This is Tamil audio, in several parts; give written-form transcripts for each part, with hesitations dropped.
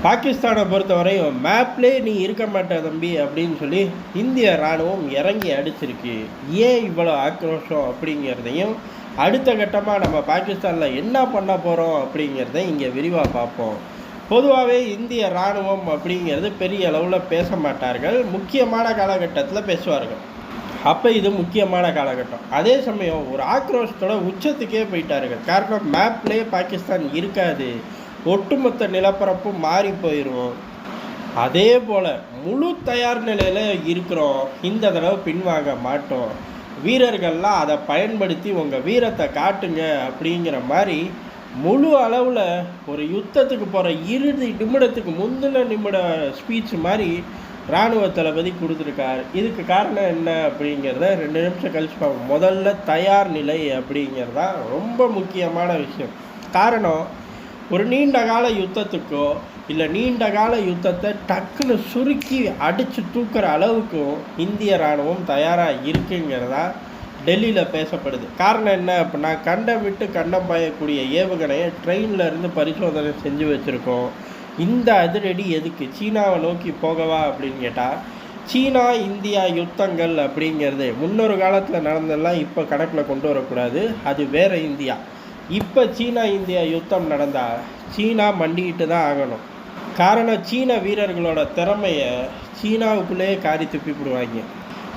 பாகிஸ்தானை பொறுத்தவரையும் மேப்லேயே நீ இருக்க மாட்ட தம்பி அப்படின்னு சொல்லி இந்திய இராணுவம் இறங்கி அடிச்சிருக்கு. ஏன் இவ்வளோ ஆக்ரோஷம் அப்படிங்கிறதையும் அடுத்த கட்டமாக நம்ம பாகிஸ்தானில் என்ன பண்ண போகிறோம் அப்படிங்கிறத இங்கே விரிவாக பார்ப்போம். பொதுவாகவே இந்திய இராணுவம் அப்படிங்கிறது பெரிய அளவில் பேச மாட்டார்கள், முக்கியமான காலகட்டத்தில் பேசுவார்கள். அப்போ இது முக்கியமான காலகட்டம். அதே சமயம் ஒரு ஆக்ரோஷத்தோட உச்சத்துக்கே போயிட்டார்கள். காரணம் மேப்லேயே பாகிஸ்தான் இருக்காது, ஒட்டுமொத்த நிலப்பரப்பும் மாறி போயிடும். அதே போல் முழு தயார் நிலையில் இருக்கிறோம், இந்த தடவை பின்வாங்க மாட்டோம், வீரர்கள்லாம் அதை பயன்படுத்தி உங்கள் வீரத்தை காட்டுங்க அப்படிங்கிற மாதிரி முழு அளவில் ஒரு யுத்தத்துக்கு போகிற இறுதி நிமிடத்துக்கு முந்தின நிமிட ஸ்பீச் மாதிரி இராணுவ தளபதி கொடுத்துருக்கார். இதுக்கு காரணம் என்ன அப்படிங்கிறத 2 நிமிஷம் கழிச்சு பார்ப்போம். முதல்ல தயார் நிலை அப்படிங்கிறது தான் ரொம்ப முக்கியமான விஷயம். காரணம், ஒரு நீண்ட கால யுத்தத்துக்கோ இல்லை நீண்ட கால யுத்தத்தை டக்குன்னு சுருக்கி அடித்து தூக்குற அளவுக்கும் இந்திய இராணுவம் தயாராக இருக்குங்கிறதா டெல்லியில் பேசப்படுது. காரணம் என்ன அப்படின்னா, கண்டம் விட்டு கண்டம் பாயக்கூடிய ஏவுகணையை ட்ரெயினில் இருந்து பரிசோதனை செஞ்சு வச்சுருக்கோம். இந்த அதிரடி எதுக்கு, சீனாவை நோக்கி போகவா அப்படின்னு கேட்டால், சீனா இந்தியா யுத்தங்கள் அப்படிங்கிறது முன்னொரு காலத்தில் நடந்ததெல்லாம் இப்போ கணக்கில் கொண்டு வரக்கூடாது, அது வேறு இந்தியா. இப்போ சீனா இந்தியா யுத்தம் நடந்தால் சீனா மண்டிக்கிட்டு தான் ஆகணும். காரணம், சீன வீரர்களோட திறமையை சீனாவுக்குள்ளேயே காரி துப்பிவிடுவாங்க.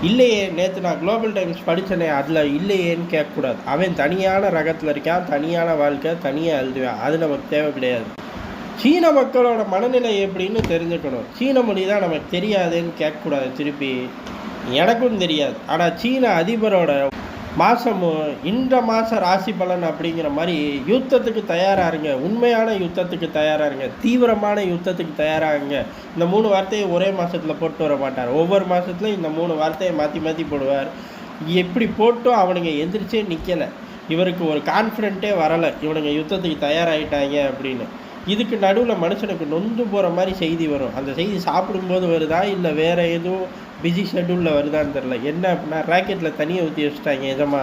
இல்லையே, நேற்று நான் குளோபல் டைம்ஸ் படித்தனே, அதில் இல்லையேன்னு கேட்கக்கூடாது. அவன் தனியான ரகத்தில் இருக்கான், தனியான வாழ்க்கை, தனியாக எழுதுவான், அது நமக்கு தேவை கிடையாது. சீன மக்களோட மனநிலை எப்படின்னு தெரிஞ்சுக்கணும். சீன மொழி தான் நமக்கு தெரியாதுன்னு கேட்கக்கூடாது. திருப்பி எனக்கும் தெரியாது, ஆனால் சீன அதிபரோட இந்த மாதம் ராசி பலன் அப்படிங்கிற மாதிரி யுத்தத்துக்கு தயாராகுங்க, உண்மையான யுத்தத்துக்கு தயாராகுங்க, தீவிரமான யுத்தத்துக்கு தயாராகுங்க. இந்த 3 வார்த்தையை ஒரே மாதத்தில் போட்டு வர மாட்டார். ஒவ்வொரு மாதத்துலையும் இந்த 3 வார்த்தையை மாற்றி மாற்றி போடுவார். எப்படி போட்டும் அவனுங்க எந்திரிச்சே நிற்கலை, இவருக்கு ஒரு கான்ஃபிடென்ட்டே வரலை இவனுங்க யுத்தத்துக்கு தயாராகிட்டாங்க அப்படின்னு. இதுக்கு நடுவில் மனுஷனுக்கு நொந்து போகிற மாதிரி செய்தி வரும். அந்த செய்தி சாப்பிடும்போது வருதா இல்லை வேறு எதுவும் பிஸி ஷெட்யூலில் வருதான்னு தெரில. என்ன அப்படின்னா, ராக்கெட்டில் தனியை ஊற்றி வச்சுட்டாங்க, எஜமா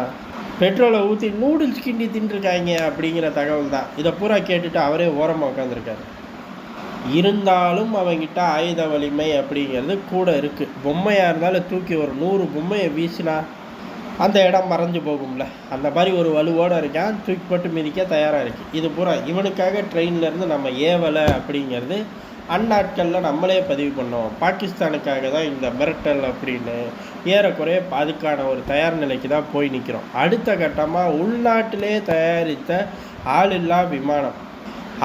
பெட்ரோலை ஊற்றி நூடுல்ஸ் கிண்டி தின்றுருக்காங்க அப்படிங்கிற தகவல் தான். இதை பூரா கேட்டுட்டு அவரே ஓரமாக உட்காந்துருக்காரு. இருந்தாலும் அவங்கிட்ட ஆயுத வலிமை அப்படிங்கிறது கூட இருக்குது. பொம்மையாக இருந்தாலும் தூக்கி ஒரு 100 பொம்மையை வீசினா அந்த இடம் மறைஞ்சு போகும்ல, அந்த மாதிரி ஒரு வலுவோடு இருக்கான், தூக்கி போட்டு மிதிக்க தயாராக இருக்குது. இது பூரா இவனுக்காக ட்ரெயின்லேருந்து நம்ம ஏவலை அப்படிங்கிறது அந்நாட்களில் நம்மளே பதிவு பண்ணோம். பாகிஸ்தானுக்காக தான் இந்த மிரட்டல் அப்படின்னு ஏறக்குறைய அதுக்கான ஒரு தயார் நிலைக்கு தான் போய் நிற்கிறோம். அடுத்த கட்டமாக உள்நாட்டிலே தயாரித்த ஆளில்லா விமானம்,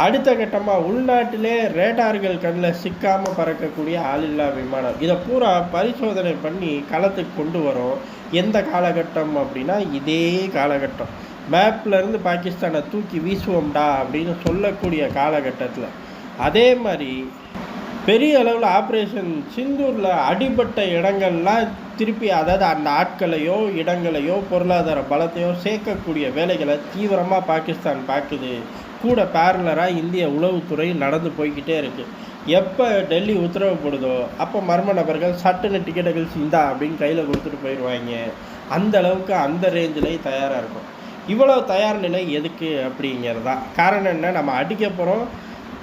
அடுத்த கட்டமாக உள்நாட்டிலே ரேடார்கள் கண்ணில் சிக்காமல் பறக்கக்கூடிய ஆளில்லா விமானம், இதை பூரா பரிசோதனை பண்ணி களத்துக்கு கொண்டு வரோம். எந்த காலகட்டம் அப்படின்னா, இதே காலகட்டம். மேப்லேருந்து பாகிஸ்தானை தூக்கி வீசுவோம்டா அப்படின்னு சொல்லக்கூடிய காலகட்டத்தில். அதே மாதிரி பெரிய அளவில் ஆப்ரேஷன் சிந்தூரில் அடிபட்ட இடங்கள்லாம் திருப்பி, அதாவது அந்த ஆட்களையோ இடங்களையோ பொருளாதார பலத்தையோ சேர்க்கக்கூடிய வேலைகளை தீவிரமாக பாகிஸ்தான் பார்க்குது. கூட பேரலராக இந்திய உளவுத்துறை நடந்து போய்கிட்டே இருக்குது. எப்போ டெல்லி உத்தரவு போடுதோ அப்போ மர்ம நபர்கள் சட்டுன்னு டிக்கெட்டுகள் சிந்தா அப்படின்னு கையில் கொடுத்துட்டு போயிடுவாங்க. அந்த அளவுக்கு அந்த ரேஞ்சிலே தயாராக இருக்கும். இவ்வளோ தயார் நிலை எதுக்கு அப்படிங்கிறதா காரணம் என்ன, நம்ம அடிக்க போகிறோம்,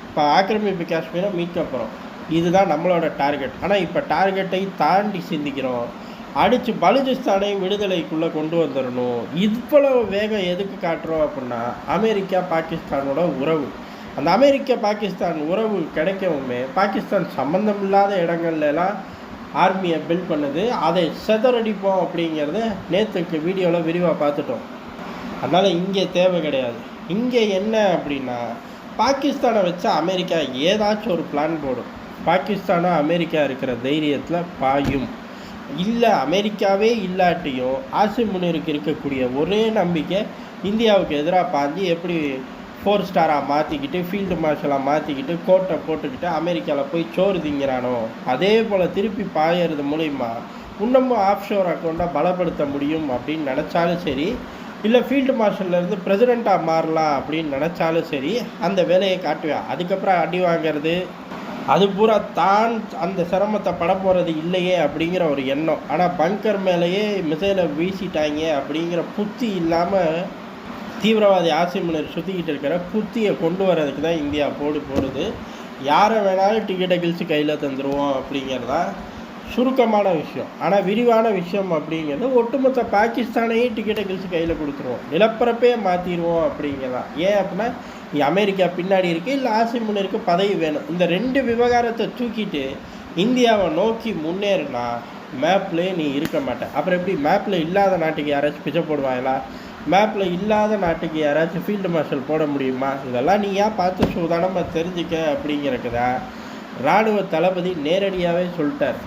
இப்போ ஆக்கிரமிப்பு காஷ்மீரை மீட்க போகிறோம், இதுதான் நம்மளோட டார்கெட். ஆனால் இப்போ டார்கெட்டை தாண்டி சிந்திக்கிறோம், அடித்து பலுச்சிஸ்தானை விடுதலைக்குள்ளே கொண்டு வந்துடணும். இவ்வளவு வேகம் எதுக்கு காட்டுறோம் அப்படின்னா, அமெரிக்கா பாகிஸ்தானோட உறவு. அந்த அமெரிக்க பாகிஸ்தான் உறவு கிடைக்கவுமே பாகிஸ்தான் சம்மந்தம் இல்லாத இடங்கள்லாம் ஆர்மியை பில்ட் பண்ணுது. அதை செதறடிப்போம் அப்படிங்கிறத நேற்றுக்கு வீடியோவில் விரிவாக பார்த்துட்டோம். அதனால் இங்கே தேவை கிடையாது. இங்கே என்ன அப்படின்னா, பாகிஸ்தானை வச்சு அமெரிக்கா ஏதாச்சும் ஒரு பிளான் போடும். பாகிஸ்தானோ அமெரிக்கா இருக்கிற தைரியத்தில் பாயும். இல்லை, அமெரிக்காவே இல்லாட்டியும் ஆசிம் முனீருக்கு இருக்கக்கூடிய ஒரே நம்பிக்கை இந்தியாவுக்கு எதிராக பாஞ்சு எப்படி 4 ஸ்டாராக மாற்றிக்கிட்டு ஃபீல்டு மார்ஷலாக மாற்றிக்கிட்டு கோட்டை போட்டுக்கிட்டு அமெரிக்காவில் போய் சோறு திங்கிறானோ, அதே போல் திருப்பி பாயறது மூலிமா இன்னமும் ஆஃப் ஷோர் அக்கௌண்ட்டை பலப்படுத்த முடியும் அப்படின்னு நினச்சாலும் சரி, இல்லை ஃபீல்டு மார்ஷல்லேருந்து பிரசிடெண்ட்டாக மாறலாம் அப்படின்னு நினச்சாலும் சரி, அந்த வேலையை காட்டுவேன். அதுக்கப்புறம் அடி வாங்கிறது அது பூரா தான் அந்த சிரமத்தை பட போகிறது இல்லையே அப்படிங்கிற ஒரு எண்ணம். ஆனால் பங்கர் மேலேயே மிசைலை வீசிட்டாங்க அப்படிங்கிற புத்தி இல்லாமல் தீவிரவாதி ஆசிம் முனீர் சுற்றிக்கிட்டு இருக்கிற புத்தியை கொண்டு வர்றதுக்கு தான் இந்தியா போடுது. யாரை வேணாலும் டிக்கெட்டை கிழிச்சு கையில் தந்துடுவோம் அப்படிங்கிறதா சுருக்கமான விஷயம். ஆனால் விரிவான விஷயம் அப்படிங்கிறது ஒட்டுமொத்த பாகிஸ்தானையும் டிக்கெட்டை கிழிச்சு கையில் கொடுத்துருவோம், நிலப்பரப்பே மாற்றிடுவோம் அப்படிங்கிறதான். ஏன் அப்படின்னா அமெரிக்கா பின்னாடி இருக்குது, இல்லை ஆசி முன்னிருக்கு, பதவி வேணும். இந்த 2 விவகாரத்தை தூக்கிட்டு இந்தியாவை நோக்கி முன்னேறினா மேப்லேயே நீ இருக்க மாட்டேன். அப்புறம் எப்படி மேப்பில் இல்லாத நாட்டுக்கு யாராச்சும் பிச்சை போடுவாங்களா? மேப்பில் இல்லாத நாட்டுக்கு யாராச்சும் ஃபீல்டு மார்ஷல் போட முடியுமா? இதெல்லாம் நீ ஏன் பார்த்து சூதானமாக தெரிஞ்சுக்க அப்படிங்கிறக்குதா இராணுவ தளபதி நேரடியாகவே சொல்லிட்டார்.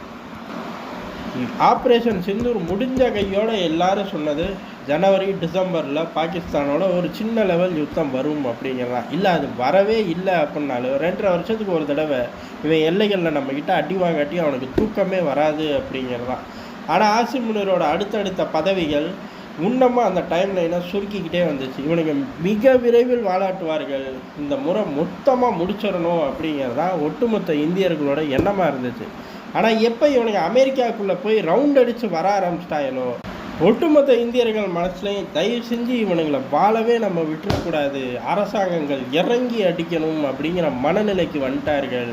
ஆப்ரேஷன் சிந்தூர் முடிஞ்ச கையோடு எல்லாரும் சொன்னது ஜனவரி டிசம்பரில் பாகிஸ்தானோட ஒரு சின்ன லெவல் யுத்தம் வரும் அப்படிங்கிறதான். இல்லை அது வரவே இல்லை அப்படின்னாலும் 2.5 வருஷத்துக்கு ஒரு தடவை இவன் எல்லைகளில் நம்மக்கிட்ட அடி வாங்காட்டி அவனுக்கு தூக்கமே வராது அப்படிங்கிறதான். ஆனால் ஆசிம் முனிரோட அடுத்தடுத்த பதவிகள் இன்னமும் அந்த டைம் லைனை சுருக்கிக்கிட்டே வந்துச்சு. இவனுக்கு மிக விரைவில் வாலாட்டுவார்கள், இந்த முறை மொத்தமாக முடிச்சிடணும் அப்படிங்கிறதான் ஒட்டுமொத்த இந்தியர்களோட எண்ணமாக இருந்துச்சு. ஆனால் எப்போ இவனுக்கு அமெரிக்காவுக்குள்ளே போய் ரவுண்ட் அடித்து வர ஆரம்பிச்சிட்டாங்களோ ஒட்டுமொத்த இந்தியர்கள் மனசுலையும் தயவு செஞ்சு இவனுங்களை வாழவே நம்ம விட்டுறக்கூடாது, அரசாங்கங்கள் இறங்கி அடிக்கணும் அப்படிங்கிற மனநிலைக்கு வந்துட்டார்கள்.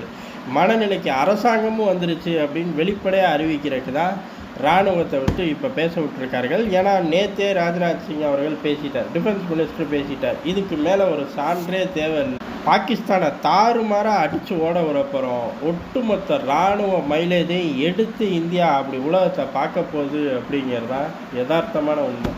மனநிலைக்கு அரசாங்கமும் வந்துருச்சு அப்படின்னு வெளிப்படையாக அறிவிக்கிறதுக்கு தான் இராணுவத்தை விட்டு இப்போ பேச விட்டுருக்கார்கள். ஏன்னா நேற்றே ராஜ்நாத் சிங் அவர்கள் பேசிட்டார், டிஃபென்ஸ் மினிஸ்டர் பேசிட்டார், இதுக்கு மேலே ஒரு சான்றே தேவையில்லை, பாகிஸ்தானை தாறுமாறாக அடித்து ஓட வரப்போகிறோம், ஒட்டுமொத்த இராணுவ மைலேஜை எடுத்து இந்தியா அப்படி உலகத்தை பார்க்க போகுது அப்படிங்கிறது தான் யதார்த்தமான உண்மை.